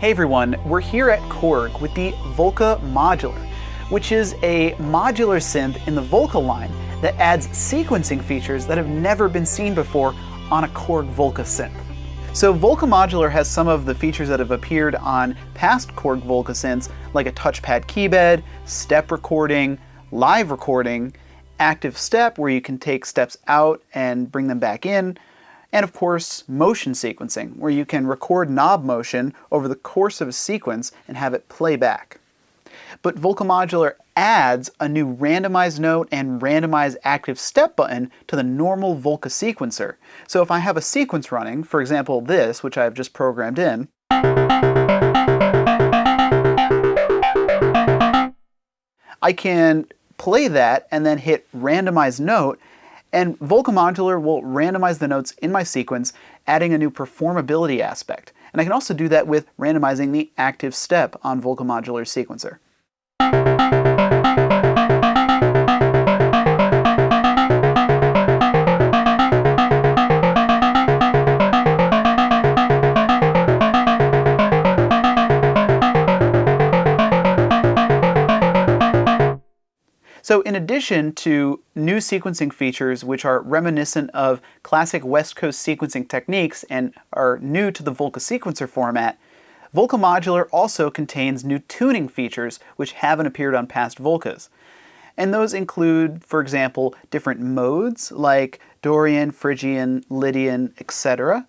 Hey everyone, we're here at Korg with the Volca modular, which is a modular synth in the Volca line that adds sequencing features that have never been seen before on a Korg Volca synth. So Volca modular has some of the features that have appeared on past Korg Volca synths, like a touchpad keybed, step recording, live recording, active step where you can take steps out and bring them back in, and of course motion sequencing, where you can record knob motion over the course of a sequence and have it play back. But Volca modular adds a new randomized note and randomized active step button to the normal Volca sequencer. So if I have a sequence running, for example this, which I've just programmed in, I can play that and then hit randomized note, and Volca modular will randomize the notes in my sequence, adding a new performability aspect. And I can also do that with randomizing the active step on Volca modular's sequencer. So in addition to new sequencing features which are reminiscent of classic West Coast sequencing techniques and are new to the Volca sequencer format, Volca modular also contains new tuning features which haven't appeared on past Volcas. And those include, for example, different modes like Dorian, Phrygian, Lydian, etc.,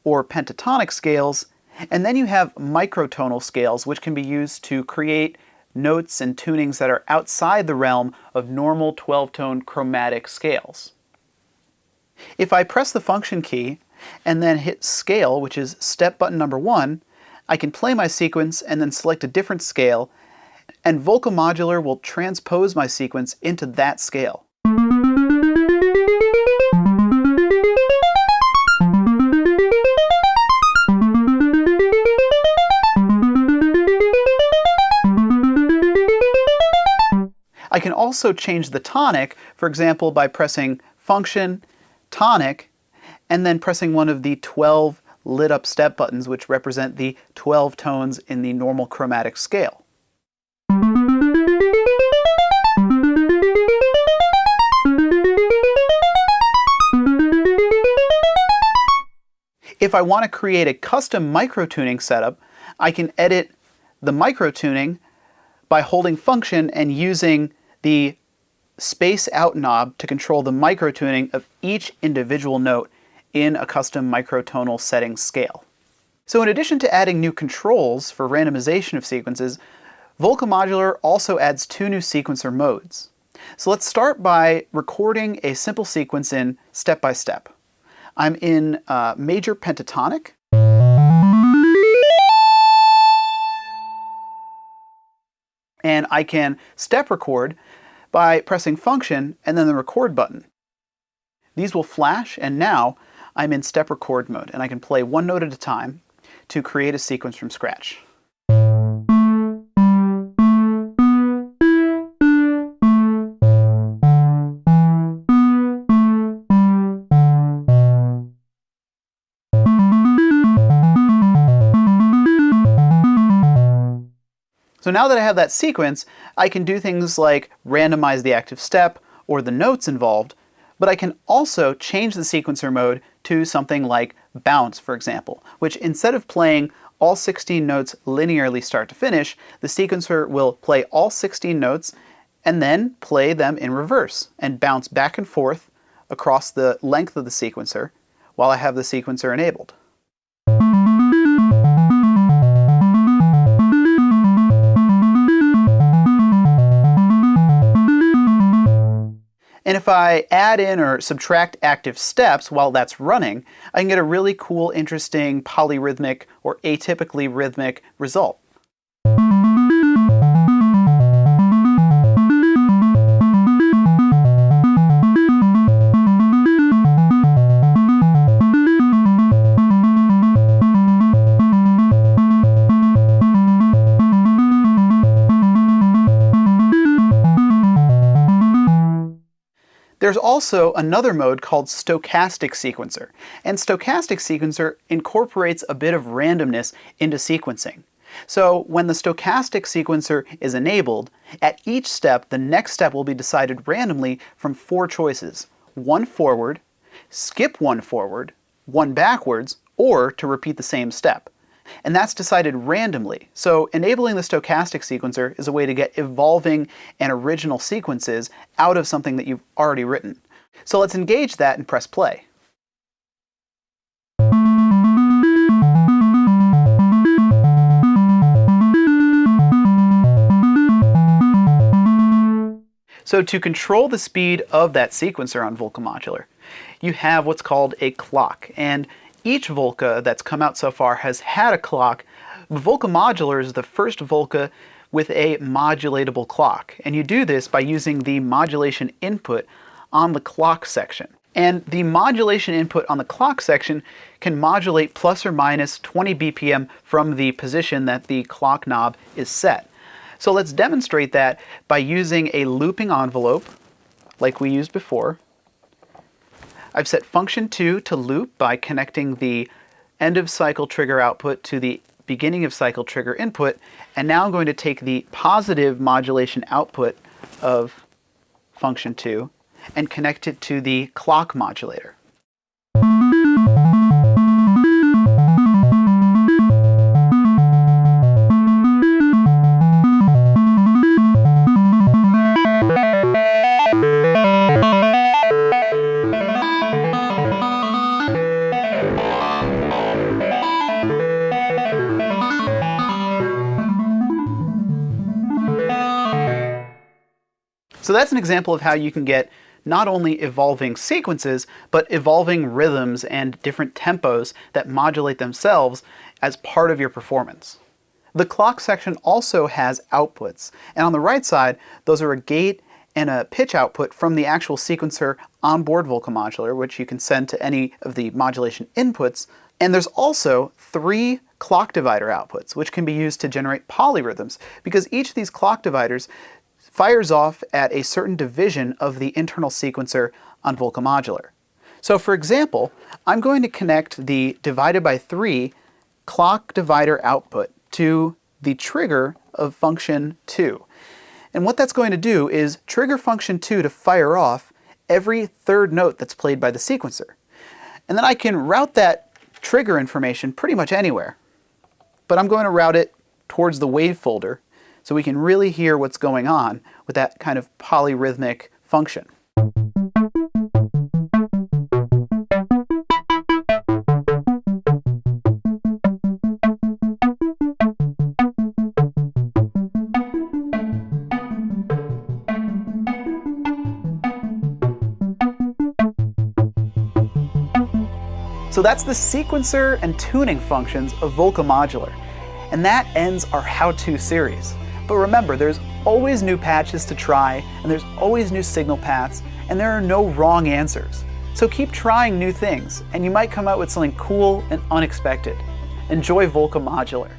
or pentatonic scales, and then you have microtonal scales which can be used to create notes and tunings that are outside the realm of normal 12-tone chromatic scales. If I press the function key and then hit scale, which is step button number 1, I can play my sequence and then select a different scale, and Volca modular will transpose my sequence into that scale. I can also change the tonic, for example, by pressing function, tonic, and then pressing one of the 12 lit up step buttons which represent the 12 tones in the normal chromatic scale. If I want to create a custom microtuning setup, I can edit the microtuning by holding function and using the space out knob to control the microtuning of each individual note in a custom microtonal settings scale. So in addition to adding new controls for randomization of sequences, Volca modular also adds two new sequencer modes. So let's start by recording a simple sequence in step by step. I'm in major pentatonic, and I can step record by pressing function and then the record button. These will flash, and now I'm in step record mode, and I can play one note at a time to create a sequence from scratch. So now that I have that sequence, I can do things like randomize the active step or the notes involved, but I can also change the sequencer mode to something like bounce, for example, which instead of playing all 16 notes linearly start to finish, the sequencer will play all 16 notes and then play them in reverse and bounce back and forth across the length of the sequencer while I have the sequencer enabled. And if I add in or subtract active steps while that's running, I can get a really cool, interesting polyrhythmic or atypically rhythmic result. There There's also another mode called stochastic sequencer, and stochastic sequencer incorporates a bit of randomness into sequencing. So when the stochastic sequencer is enabled, at each step, the next step will be decided randomly from 4 choices: 1 forward, skip 1 forward, 1 backwards, or to repeat the same step. And that's decided randomly. So enabling the stochastic sequencer is a way to get evolving and original sequences out of something that you've already written. So let's engage that and press play. So to control the speed of that sequencer on Volca Modular, you have what's called a clock. And each Volca that's come out so far has had a clock. Volca Modular is the first Volca with a modulatable clock. And you do this by using the modulation input on the clock section. And the modulation input on the clock section can modulate plus or minus 20 BPM from the position that the clock knob is set. So let's demonstrate that by using a looping envelope like we used before. I've set function 2 to loop by connecting the end of cycle trigger output to the beginning of cycle trigger input, and now I'm going to take the positive modulation output of function 2 and connect it to the clock modulator. So that's an example of how you can get not only evolving sequences, but evolving rhythms and different tempos that modulate themselves as part of your performance. The clock section also has outputs, and on the right side, those are a gate and a pitch output from the actual sequencer onboard Volca Modular, which you can send to any of the modulation inputs. And there's also 3 clock divider outputs, which can be used to generate polyrhythms, because each of these clock dividers fires off at a certain division of the internal sequencer on Volca Modular. So for example, I'm going to connect the divided by 3 clock divider output to the trigger of function 2. And what that's going to do is trigger function 2 to fire off every 3rd note that's played by the sequencer. And then I can route that trigger information pretty much anywhere. But I'm going to route it towards the wave folder so we can really hear what's going on with that kind of polyrhythmic function. So that's the sequencer and tuning functions of Volca Modular. And that ends our how-to series. But remember, there's always new patches to try, and there's always new signal paths, and there are no wrong answers. So keep trying new things, and you might come out with something cool and unexpected. Enjoy Volca Modular.